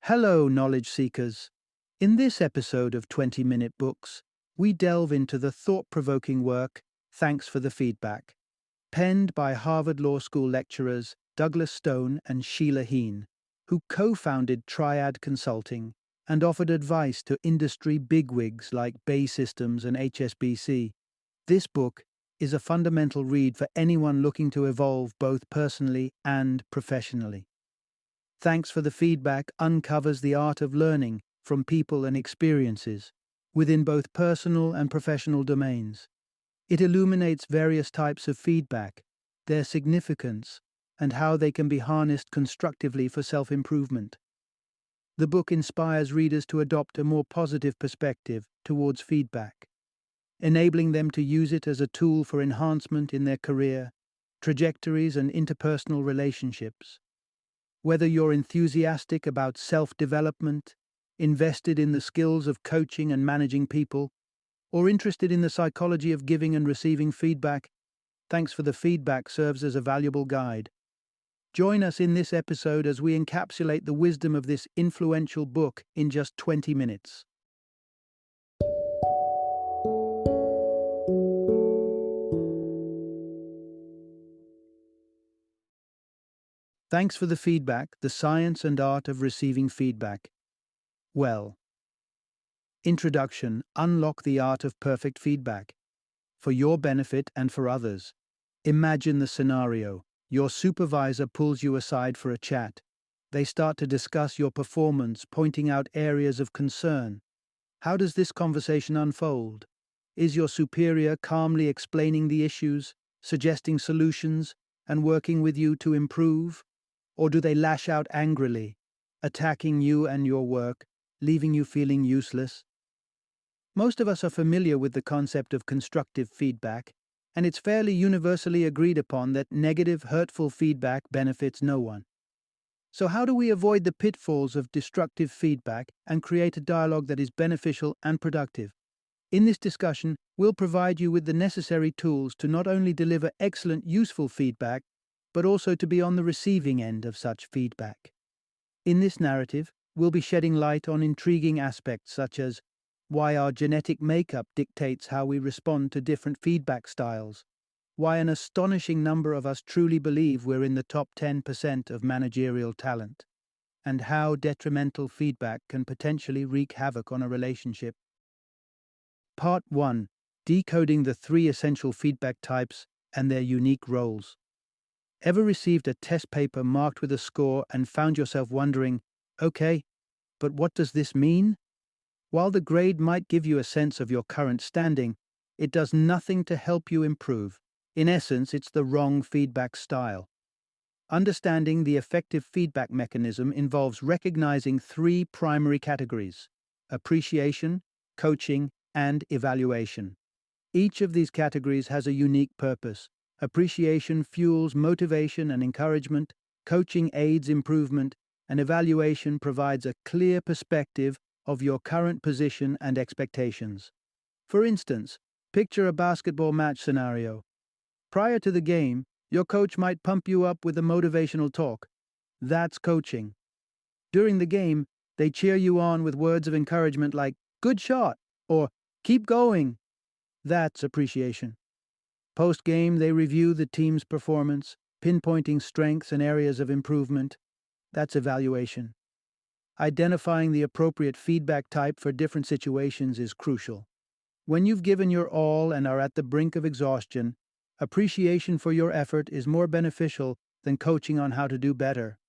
Hello, knowledge seekers. In this episode of 20-Minute Books, we delve into the thought-provoking work, Thanks for the Feedback, penned by Harvard Law School lecturers Douglas Stone and Sheila Heen, who co-founded Triad Consulting and offered advice to industry bigwigs like Bay Systems and HSBC. This book is a fundamental read for anyone looking to evolve both personally and professionally. Thanks for the Feedback uncovers the art of learning from people and experiences within both personal and professional domains. It illuminates various types of feedback, their significance, and how they can be harnessed constructively for self-improvement. The book inspires readers to adopt a more positive perspective towards feedback, enabling them to use it as a tool for enhancement in their career, trajectories, and interpersonal relationships. Whether you're enthusiastic about self-development, invested in the skills of coaching and managing people, or interested in the psychology of giving and receiving feedback, Thanks for the Feedback serves as a valuable guide. Join us in this episode as we encapsulate the wisdom of this influential book in just 20 minutes. Thanks for the Feedback, the science and art of receiving feedback. Well, Introduction, unlock the art of perfect feedback. For your benefit and for others. Imagine the scenario. Your supervisor pulls you aside for a chat. They start to discuss your performance, pointing out areas of concern. How does this conversation unfold? Is your superior calmly explaining the issues, suggesting solutions, and working with you to improve? Or do they lash out angrily, attacking you and your work, leaving you feeling useless? Most of us are familiar with the concept of constructive feedback, and it's fairly universally agreed upon that negative, hurtful feedback benefits no one. So how do we avoid the pitfalls of destructive feedback and create a dialogue that is beneficial and productive? In this discussion, we'll provide you with the necessary tools to not only deliver excellent, useful feedback, but also to be on the receiving end of such feedback. In this narrative, we'll be shedding light on intriguing aspects such as why our genetic makeup dictates how we respond to different feedback styles, why an astonishing number of us truly believe we're in the top 10% of managerial talent, and how detrimental feedback can potentially wreak havoc on a relationship. Part 1. Decoding the 3 essential feedback types and their unique roles. Ever received a test paper marked with a score and found yourself wondering, okay, but what does this mean? While the grade might give you a sense of your current standing, it does nothing to help you improve. In essence, it's the wrong feedback style. Understanding the effective feedback mechanism involves recognizing 3 primary categories: appreciation, coaching, and evaluation. Each of these categories has a unique purpose. Appreciation fuels motivation and encouragement, coaching aids improvement, and evaluation provides a clear perspective of your current position and expectations. For instance, picture a basketball match scenario. Prior to the game, your coach might pump you up with a motivational talk. That's coaching. During the game, they cheer you on with words of encouragement like, "Good shot," or "Keep going." That's appreciation. Post-game, they review the team's performance, pinpointing strengths and areas of improvement. That's evaluation. Identifying the appropriate feedback type for different situations is crucial. When you've given your all and are at the brink of exhaustion, appreciation for your effort is more beneficial than coaching on how to do better.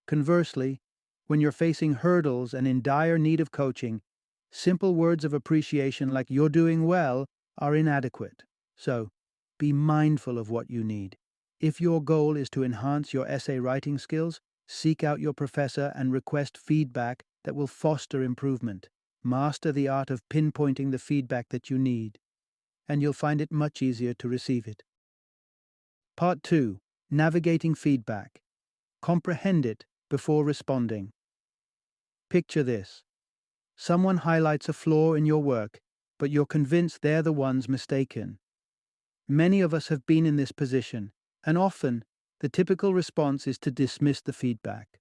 Conversely, when you're facing hurdles and in dire need of coaching, simple words of appreciation like "you're doing well" are inadequate. So, be mindful of what you need. If your goal is to enhance your essay writing skills, seek out your professor and request feedback that will foster improvement. Master the art of pinpointing the feedback that you need, and you'll find it much easier to receive it. Part 2. Navigating feedback. Comprehend it before responding. Picture this. Someone highlights a flaw in your work, but you're convinced they're the ones mistaken. Many of us have been in this position, and often the typical response is to dismiss the feedback.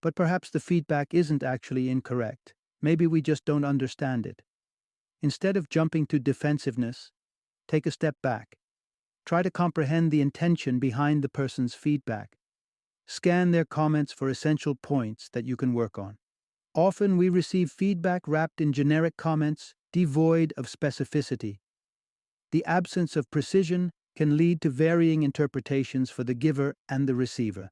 but perhaps the feedback isn't actually incorrect. Maybe we just don't understand it. Instead of jumping to defensiveness, take a step back. Try to comprehend the intention behind the person's feedback. Scan their comments for essential points that you can work on. Often we receive feedback wrapped in generic comments, devoid of specificity. The absence of precision can lead to varying interpretations for the giver and the receiver.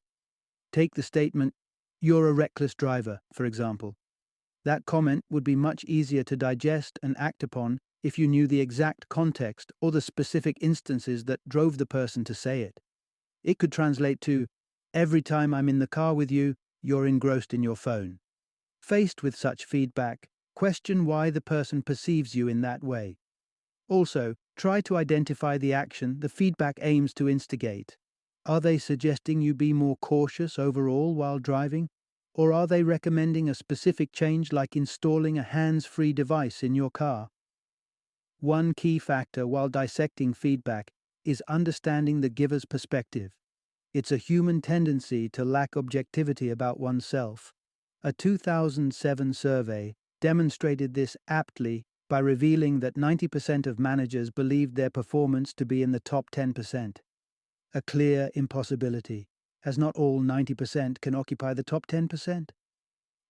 Take the statement, "You're a reckless driver," for example. That comment would be much easier to digest and act upon if you knew the exact context or the specific instances that drove the person to say it. It could translate to, "Every time I'm in the car with you, you're engrossed in your phone." Faced with such feedback, question why the person perceives you in that way. Also, try to identify the action the feedback aims to instigate. Are they suggesting you be more cautious overall while driving? Or are they recommending a specific change like installing a hands-free device in your car? One key factor while dissecting feedback is understanding the giver's perspective. It's a human tendency to lack objectivity about oneself. A 2007 survey demonstrated this aptly by revealing that 90% of managers believed their performance to be in the top 10%. A clear impossibility, as not all 90% can occupy the top 10%.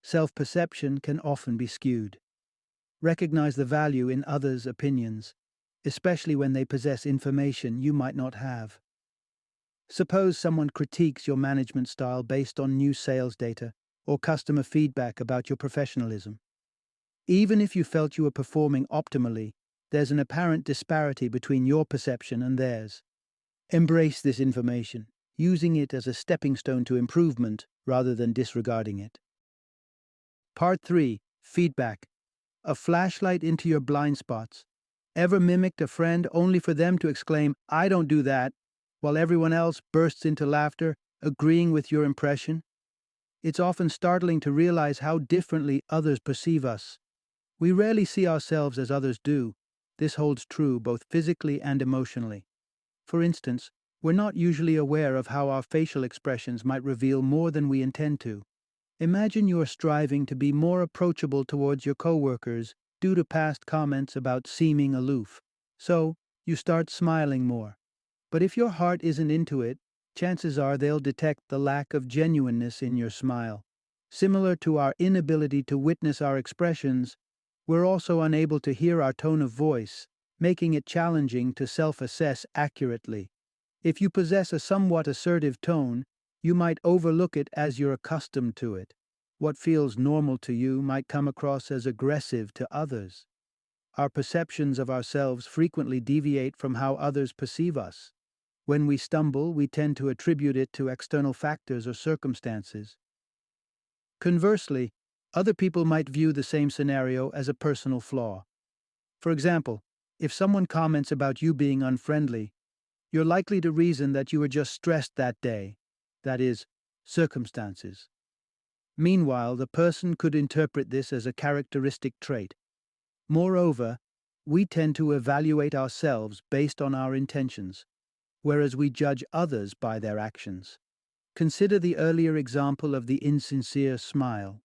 Self-perception can often be skewed. Recognize the value in others' opinions, especially when they possess information you might not have. Suppose someone critiques your management style based on new sales data or customer feedback about your professionalism. Even if you felt you were performing optimally, there's an apparent disparity between your perception and theirs. Embrace this information, using it as a stepping stone to improvement rather than disregarding it. Part 3. Feedback. A flashlight into your blind spots. Ever mimicked a friend only for them to exclaim, "I don't do that," while everyone else bursts into laughter, agreeing with your impression? It's often startling to realize how differently others perceive us. We rarely see ourselves as others do. This holds true both physically and emotionally. For instance, we're not usually aware of how our facial expressions might reveal more than we intend to. Imagine you're striving to be more approachable towards your coworkers due to past comments about seeming aloof. So, you start smiling more. But if your heart isn't into it, chances are they'll detect the lack of genuineness in your smile. Similar to our inability to witness our expressions, we're also unable to hear our tone of voice, making it challenging to self-assess accurately. If you possess a somewhat assertive tone, you might overlook it as you're accustomed to it. What feels normal to you might come across as aggressive to others. Our perceptions of ourselves frequently deviate from how others perceive us. When we stumble, we tend to attribute it to external factors or circumstances. Conversely, other people might view the same scenario as a personal flaw. For example, if someone comments about you being unfriendly, you're likely to reason that you were just stressed that day, that is, circumstances. Meanwhile, the person could interpret this as a characteristic trait. Moreover, we tend to evaluate ourselves based on our intentions, whereas we judge others by their actions. Consider the earlier example of the insincere smile.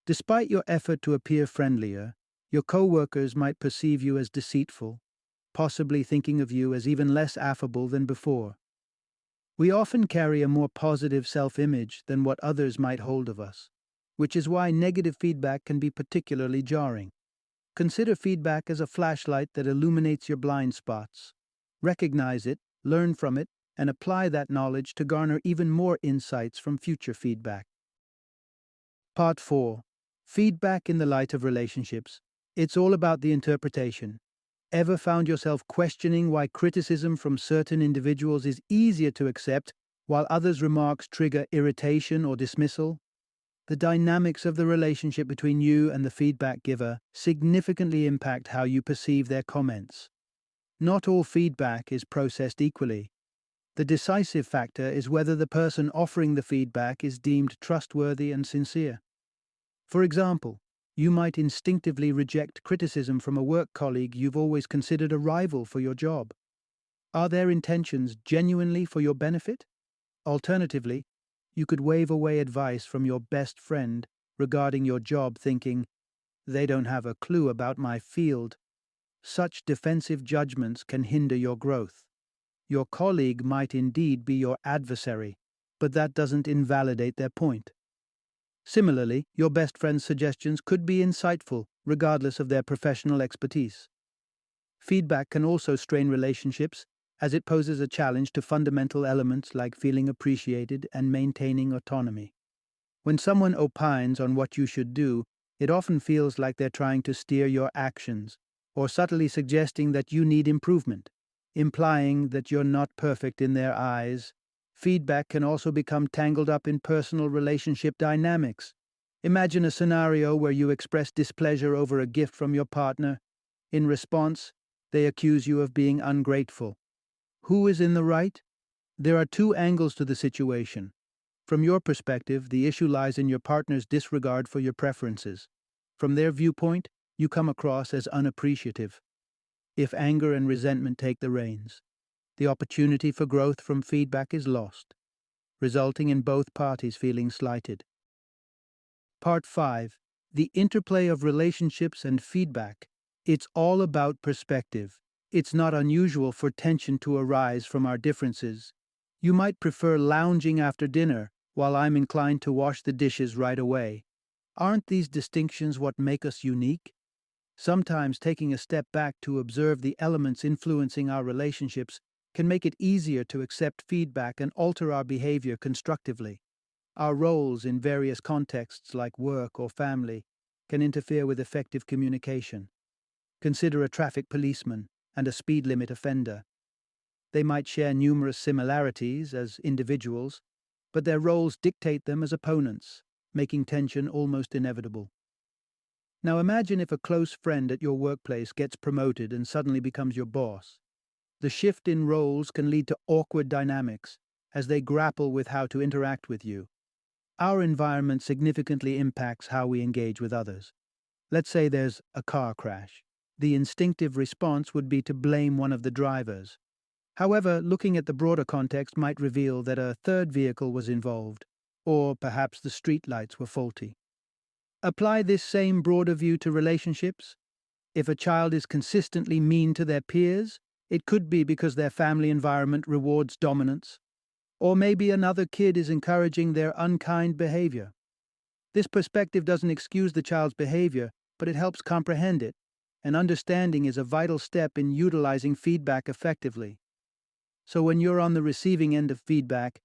Despite your effort to appear friendlier, your coworkers might perceive you as deceitful, possibly thinking of you as even less affable than before. We often carry a more positive self-image than what others might hold of us, which is why negative feedback can be particularly jarring. Consider feedback as a flashlight that illuminates your blind spots. Recognize it, learn from it, and apply that knowledge to garner even more insights from future feedback. Part 4. Feedback in the light of relationships. It's all about the interpretation. Ever found yourself questioning why criticism from certain individuals is easier to accept while others' remarks trigger irritation or dismissal? The dynamics of the relationship between you and the feedback giver significantly impact how you perceive their comments. Not all feedback is processed equally. The decisive factor is whether the person offering the feedback is deemed trustworthy and sincere. For example, you might instinctively reject criticism from a work colleague you've always considered a rival for your job. Are their intentions genuinely for your benefit? Alternatively, you could wave away advice from your best friend regarding your job thinking, they don't have a clue about my field. Such defensive judgments can hinder your growth. Your colleague might indeed be your adversary, but that doesn't invalidate their point. Similarly, your best friend's suggestions could be insightful, regardless of their professional expertise. Feedback can also strain relationships, as it poses a challenge to fundamental elements like feeling appreciated and maintaining autonomy. When someone opines on what you should do, it often feels like they're trying to steer your actions, or subtly suggesting that you need improvement, implying that you're not perfect in their eyes. Feedback can also become tangled up in personal relationship dynamics. Imagine a scenario where you express displeasure over a gift from your partner. In response, they accuse you of being ungrateful. Who is in the right? There are two angles to the situation. From your perspective, the issue lies in your partner's disregard for your preferences. From their viewpoint, you come across as unappreciative. If anger and resentment take the reins, the opportunity for growth from feedback is lost, resulting in both parties feeling slighted. Part 5. The interplay of relationships and feedback. It's all about perspective. It's not unusual for tension to arise from our differences. You might prefer lounging after dinner, while I'm inclined to wash the dishes right away. Aren't these distinctions what make us unique? Sometimes taking a step back to observe the elements influencing our relationships can make it easier to accept feedback and alter our behavior constructively. Our roles in various contexts like work or family can interfere with effective communication. Consider a traffic policeman and a speed limit offender. They might share numerous similarities as individuals, but their roles dictate them as opponents, making tension almost inevitable. Now imagine if a close friend at your workplace gets promoted and suddenly becomes your boss. The shift in roles can lead to awkward dynamics as they grapple with how to interact with you. Our environment significantly impacts how we engage with others. Let's say there's a car crash. The instinctive response would be to blame one of the drivers. However, looking at the broader context might reveal that a third vehicle was involved, or perhaps the streetlights were faulty. Apply this same broader view to relationships. If a child is consistently mean to their peers, it could be because their family environment rewards dominance. Or maybe another kid is encouraging their unkind behavior. This perspective doesn't excuse the child's behavior, but it helps comprehend it, and understanding is a vital step in utilizing feedback effectively. So when you're on the receiving end of feedback,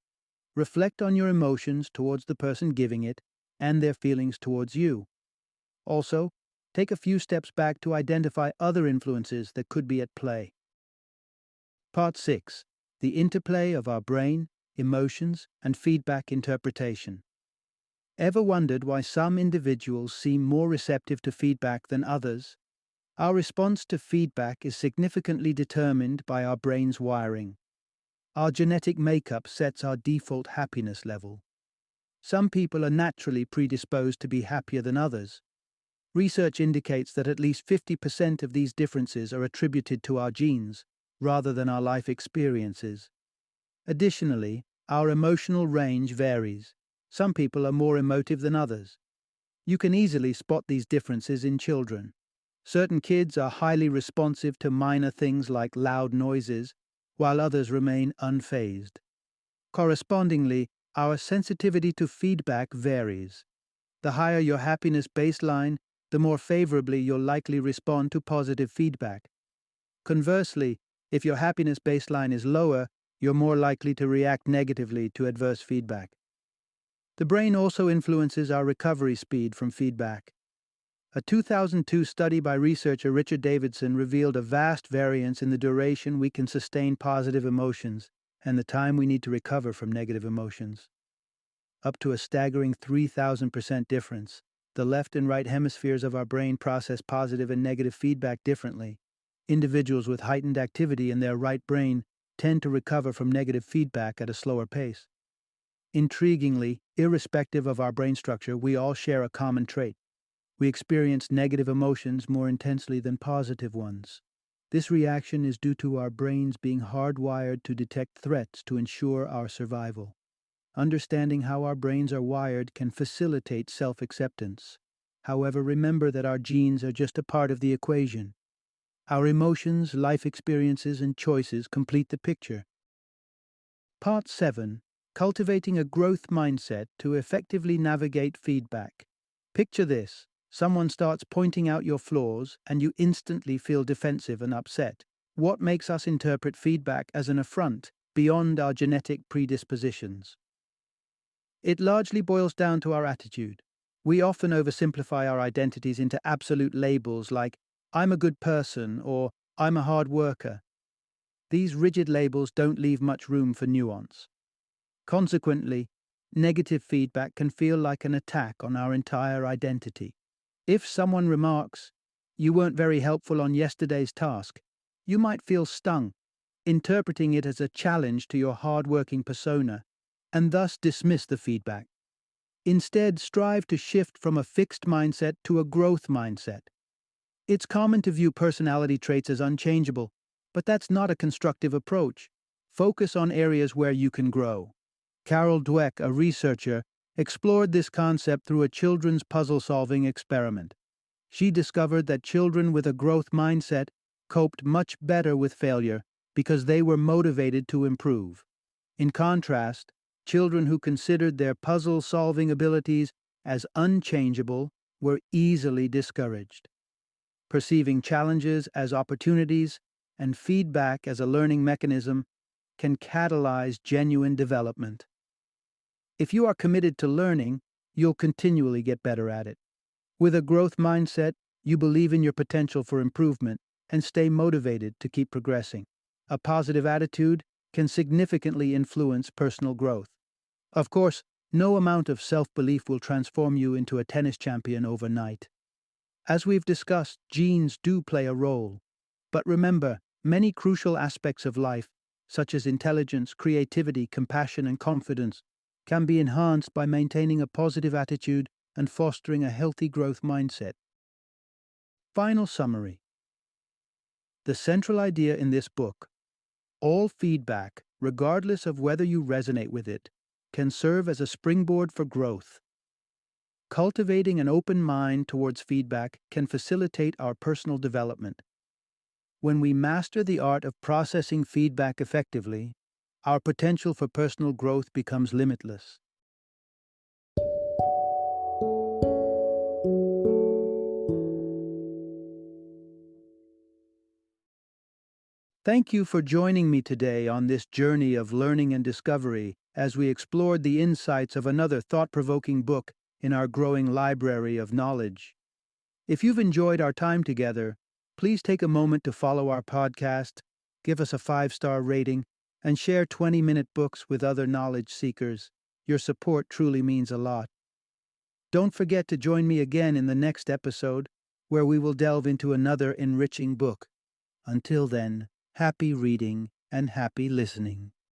reflect on your emotions towards the person giving it and their feelings towards you. Also, take a few steps back to identify other influences that could be at play. Part 6. The interplay of our brain, emotions, and feedback interpretation. Ever wondered why some individuals seem more receptive to feedback than others? Our response to feedback is significantly determined by our brain's wiring. Our genetic makeup sets our default happiness level. Some people are naturally predisposed to be happier than others. Research indicates that at least 50% of these differences are attributed to our genes, rather than our life experiences. Additionally, our emotional range varies. Some people are more emotive than others. You can easily spot these differences in children. Certain kids are highly responsive to minor things like loud noises, while others remain unfazed. Correspondingly, our sensitivity to feedback varies. The higher your happiness baseline, the more favorably you'll likely respond to positive feedback. Conversely, if your happiness baseline is lower, you're more likely to react negatively to adverse feedback. The brain also influences our recovery speed from feedback. A 2002 study by researcher Richard Davidson revealed a vast variance in the duration we can sustain positive emotions and the time we need to recover from negative emotions. Up to a staggering 3,000% difference. The left and right hemispheres of our brain process positive and negative feedback differently. Individuals with heightened activity in their right brain tend to recover from negative feedback at a slower pace. Intriguingly, irrespective of our brain structure, we all share a common trait. We experience negative emotions more intensely than positive ones. This reaction is due to our brains being hardwired to detect threats to ensure our survival. Understanding how our brains are wired can facilitate self-acceptance. However, remember that our genes are just a part of the equation. Our emotions, life experiences, and choices complete the picture. Part 7. Cultivating a growth mindset to effectively navigate feedback. Picture this. Someone starts pointing out your flaws, and you instantly feel defensive and upset. What makes us interpret feedback as an affront beyond our genetic predispositions? It largely boils down to our attitude. We often oversimplify our identities into absolute labels like, I'm a good person or I'm a hard worker. These rigid labels don't leave much room for nuance. Consequently, negative feedback can feel like an attack on our entire identity. If someone remarks, you weren't very helpful on yesterday's task, you might feel stung, interpreting it as a challenge to your hard-working persona, and thus dismiss the feedback. Instead, strive to shift from a fixed mindset to a growth mindset. It's common to view personality traits as unchangeable, but that's not a constructive approach. Focus on areas where you can grow. Carol Dweck, a researcher, explored this concept through a children's puzzle-solving experiment. She discovered that children with a growth mindset coped much better with failure because they were motivated to improve. In contrast, children who considered their puzzle-solving abilities as unchangeable were easily discouraged. Perceiving challenges as opportunities and feedback as a learning mechanism can catalyze genuine development. If you are committed to learning, you'll continually get better at it. With a growth mindset, you believe in your potential for improvement and stay motivated to keep progressing. A positive attitude can significantly influence personal growth. Of course, no amount of self-belief will transform you into a tennis champion overnight. As we've discussed, genes do play a role. But remember, many crucial aspects of life, such as intelligence, creativity, compassion, and confidence, can be enhanced by maintaining a positive attitude and fostering a healthy growth mindset. Final summary. The central idea in this book: all feedback, regardless of whether you resonate with it, can serve as a springboard for growth. Cultivating an open mind towards feedback can facilitate our personal development. When we master the art of processing feedback effectively, our potential for personal growth becomes limitless. Thank you for joining me today on this journey of learning and discovery as we explored the insights of another thought-provoking book in our growing library of knowledge. If you've enjoyed our time together, please take a moment to follow our podcast, give us a 5-star rating, and share 20-minute books with other knowledge seekers. Your support truly means a lot. Don't forget to join me again in the next episode, where we will delve into another enriching book. Until then, happy reading and happy listening.